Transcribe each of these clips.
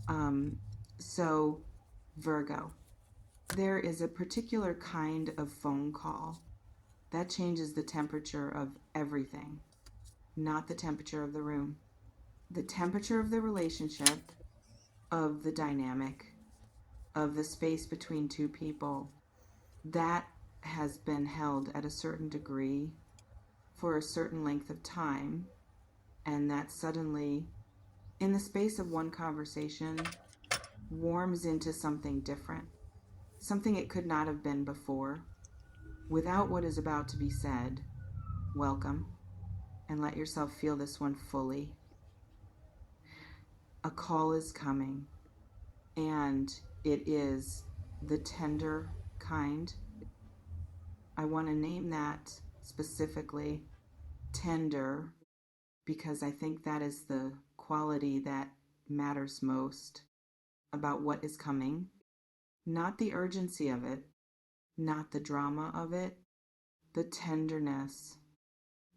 Um, so, Virgo, there is a particular kind of phone call that changes the temperature of everything, not the temperature of the room, the temperature of the relationship, of the dynamic, of the space between two people. That has been held at a certain degree for a certain length of time, and that suddenly, in the space of one conversation, warms into something different, something it could not have been before. Without what is about to be said, welcome, and let yourself feel this one fully. A call is coming, and it is the tender kind. I want to name that specifically tender because I think that is the quality that matters most about what is coming. Not the urgency of it, not the drama of it, the tenderness,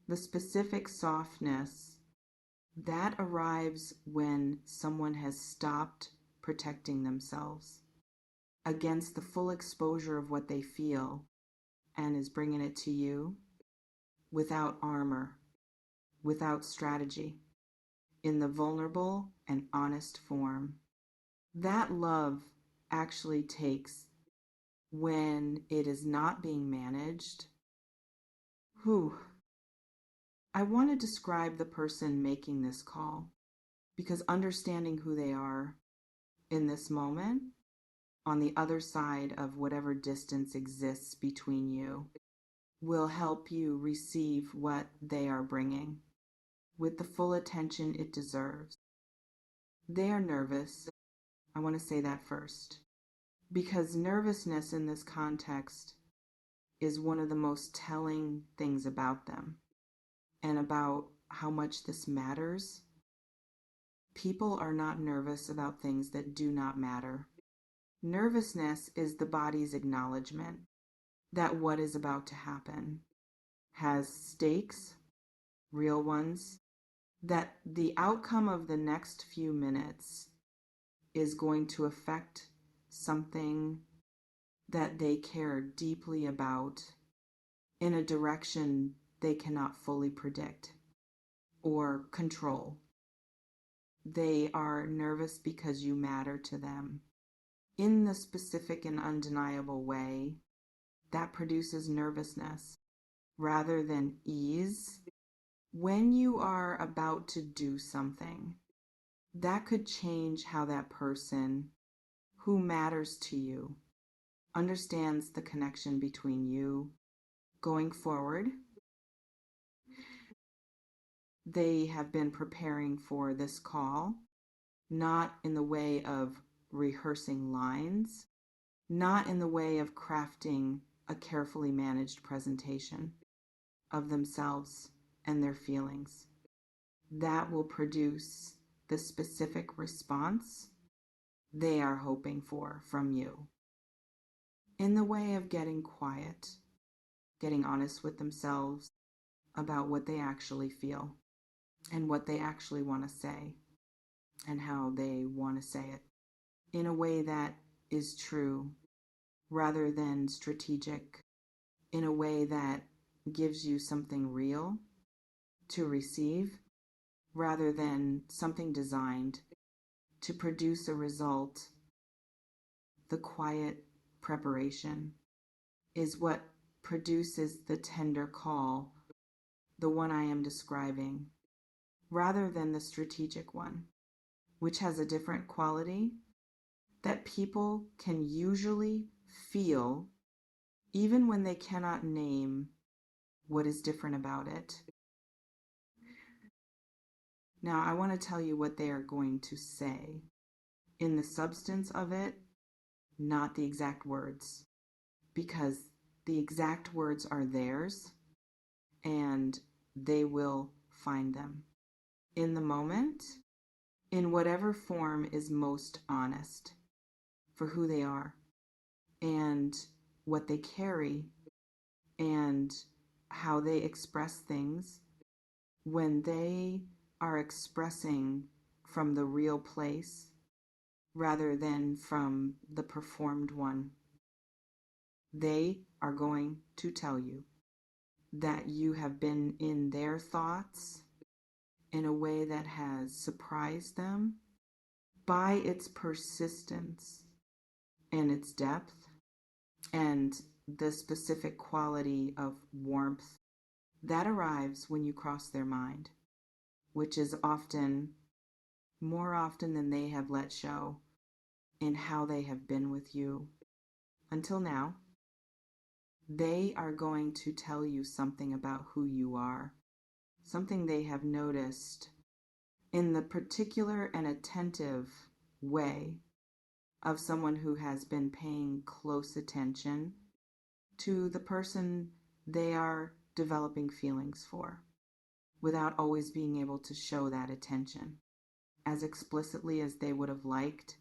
the specific softness that arrives when someone has stopped protecting themselves against the full exposure of what they feel and is bringing it to you without armor, without strategy, in the vulnerable and honest form. That love actually takes when it is not being managed. Whew. I want to describe the person making this call because understanding who they are in this moment on the other side of whatever distance exists between you will help you receive what they are bringing with the full attention it deserves. They are nervous. I want to say that first because nervousness in this context is one of the most telling things about them and about how much this matters. People are not nervous about things that do not matter. Nervousness is the body's acknowledgement that what is about to happen has stakes, real ones, that the outcome of the next few minutes is going to affect something that they care deeply about in a direction they cannot fully predict or control. They are nervous because you matter to them in the specific and undeniable way that produces nervousness rather than ease. When you are about to do something, that could change how that person who matters to you understands the connection between you going forward. They have been preparing for this call, not in the way of rehearsing lines, not in the way of crafting a carefully managed presentation of themselves and their feelings. That will produce the specific response they are hoping for from you in the way of getting quiet, getting honest with themselves about what they actually feel and what they actually want to say and how they want to say it in a way that is true rather than strategic, in a way that gives you something real to receive rather than something designed to produce a result. The quiet preparation is what produces the tender call, the one I am describing, rather than the strategic one, which has a different quality that people can usually feel even when they cannot name what is different about it. Now, I want to tell you what they are going to say in the substance of it, not the exact words, because the exact words are theirs and they will find them in the moment, in whatever form is most honest for who they are and what they carry and how they express things when they are expressing from the real place rather than from the performed one. They are going to tell you that you have been in their thoughts in a way that has surprised them by its persistence and its depth and the specific quality of warmth that arrives when you cross their mind, which is often, more often than they have let show, in how they have been with you until now. They are going to tell you something about who you are, something they have noticed in the particular and attentive way of someone who has been paying close attention to the person they are developing feelings for, without always being able to show that attention as explicitly as they would have liked.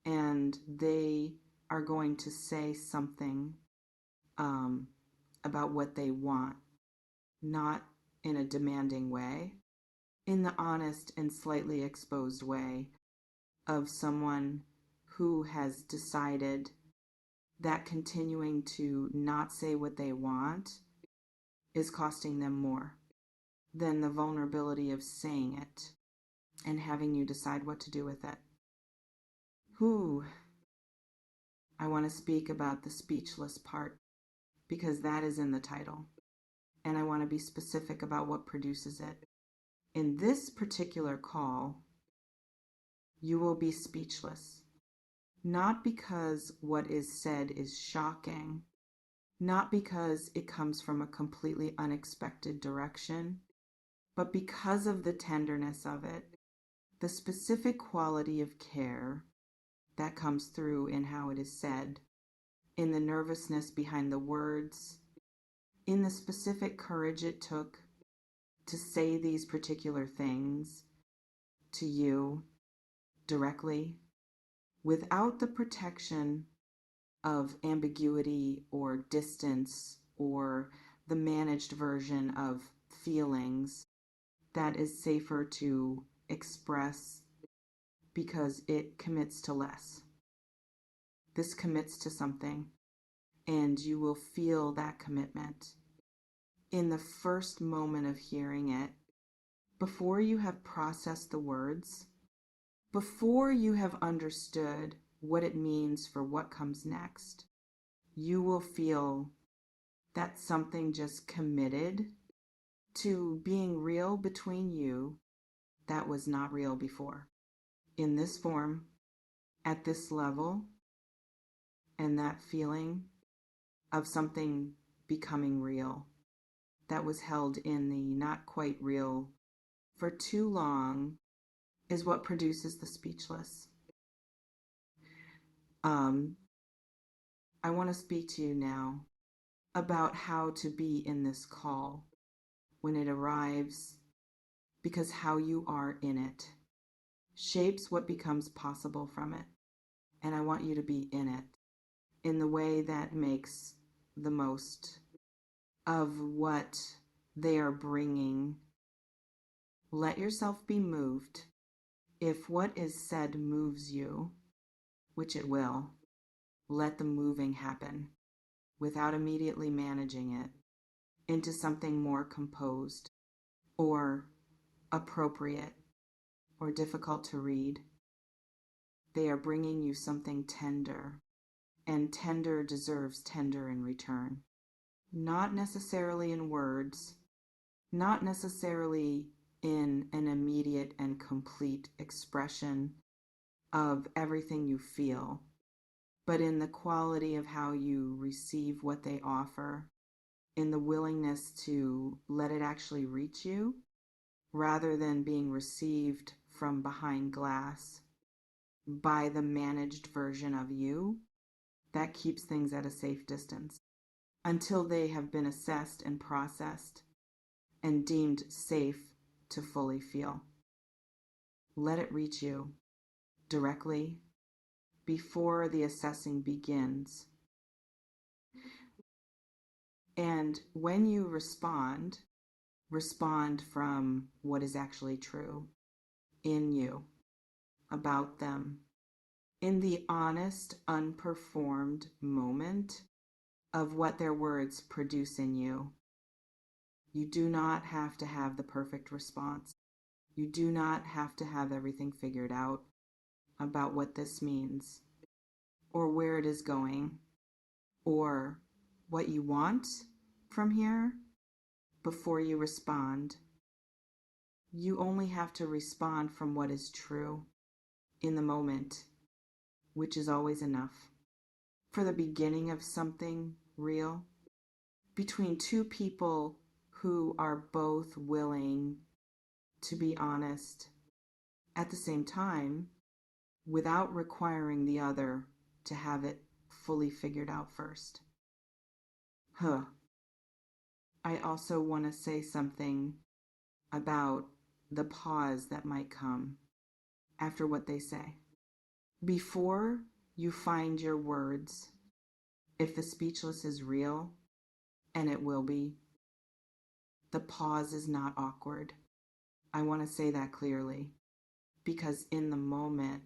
And they are going to say something about what they want, not in a demanding way, in the honest and slightly exposed way of someone who has decided that continuing to not say what they want is costing them more than the vulnerability of saying it and having you decide what to do with it. I want to speak about the speechless part because that is in the title, and I want to be specific about what produces it. In this particular call, you will be speechless, not because what is said is shocking, not because it comes from a completely unexpected direction, but because of the tenderness of it, the specific quality of care that comes through in how it is said, in the nervousness behind the words, in the specific courage it took to say these particular things to you directly without the protection of ambiguity or distance or the managed version of feelings that is safer to express because it commits to less. This commits to something, and you will feel that commitment in the first moment of hearing it, before you have processed the words, before you have understood what it means for what comes next. You will feel that something just committed to being real between you that was not real before, in this form, at this level, and that feeling of something becoming real that was held in the not quite real for too long is what produces the speechless. I want to speak to you now about how to be in this call when it arrives, because how you are in it shapes what becomes possible from it. And I want you to be in it in the way that makes the most of what they are bringing. Let yourself be moved. If what is said moves you, which it will, let the moving happen without immediately managing it into something more composed or appropriate or difficult to read. They are bringing you something tender, and tender deserves tender in return. Not necessarily in words, not necessarily in an immediate and complete expression of everything you feel, but in the quality of how you receive what they offer, in the willingness to let it actually reach you, rather than being received from behind glass by the managed version of you that keeps things at a safe distance until they have been assessed and processed and deemed safe to fully feel. Let it reach you directly before the assessing begins. And when you respond from what is actually true in you about them in the honest, unperformed moment of what their words produce in you. You do not have to have the perfect response. You do not have to have everything figured out about what this means, or where it is going, or what you want from here before you respond. You only have to respond from what is true in the moment, which is always enough. For the beginning of something real, between two people who are both willing to be honest at the same time, without requiring the other to have it fully figured out first. I also want to say something about the pause that might come after what they say. Before you find your words, if the speechless is real, and it will be, the pause is not awkward. I want to say that clearly, because in the moment,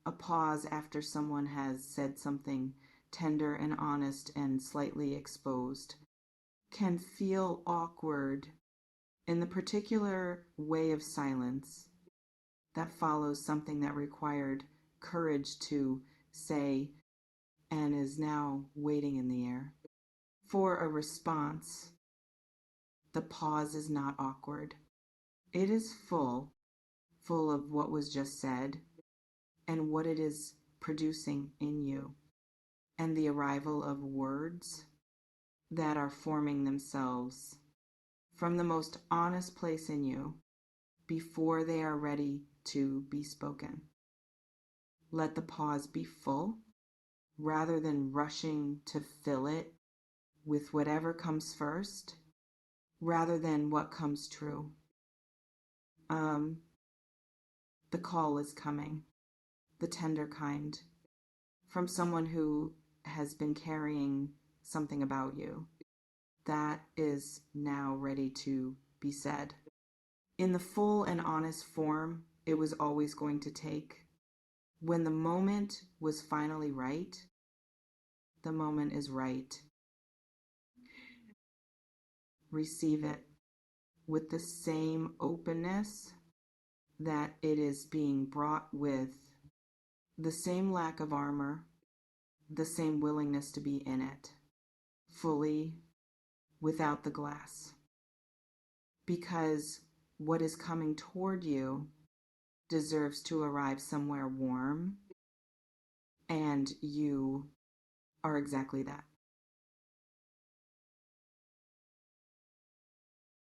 a pause after someone has said something tender and honest and slightly exposed can feel awkward in the particular way of silence that follows something that required courage to say and is now waiting in the air. For a response, the pause is not awkward. It is full of what was just said and what it is producing in you, and the arrival of words that are forming themselves from the most honest place in you before they are ready to be spoken. Let the pause be full rather than rushing to fill it with whatever comes first, rather than what comes true. The call is coming, the tender kind, from someone who has been carrying something about you that is now ready to be said. In the full and honest form it was always going to take. When the moment was finally right, the moment is right. Receive it with the same openness that it is being brought with, the same lack of armor, the same willingness to be in it, fully, without the glass. Because what is coming toward you deserves to arrive somewhere warm, and you are exactly that.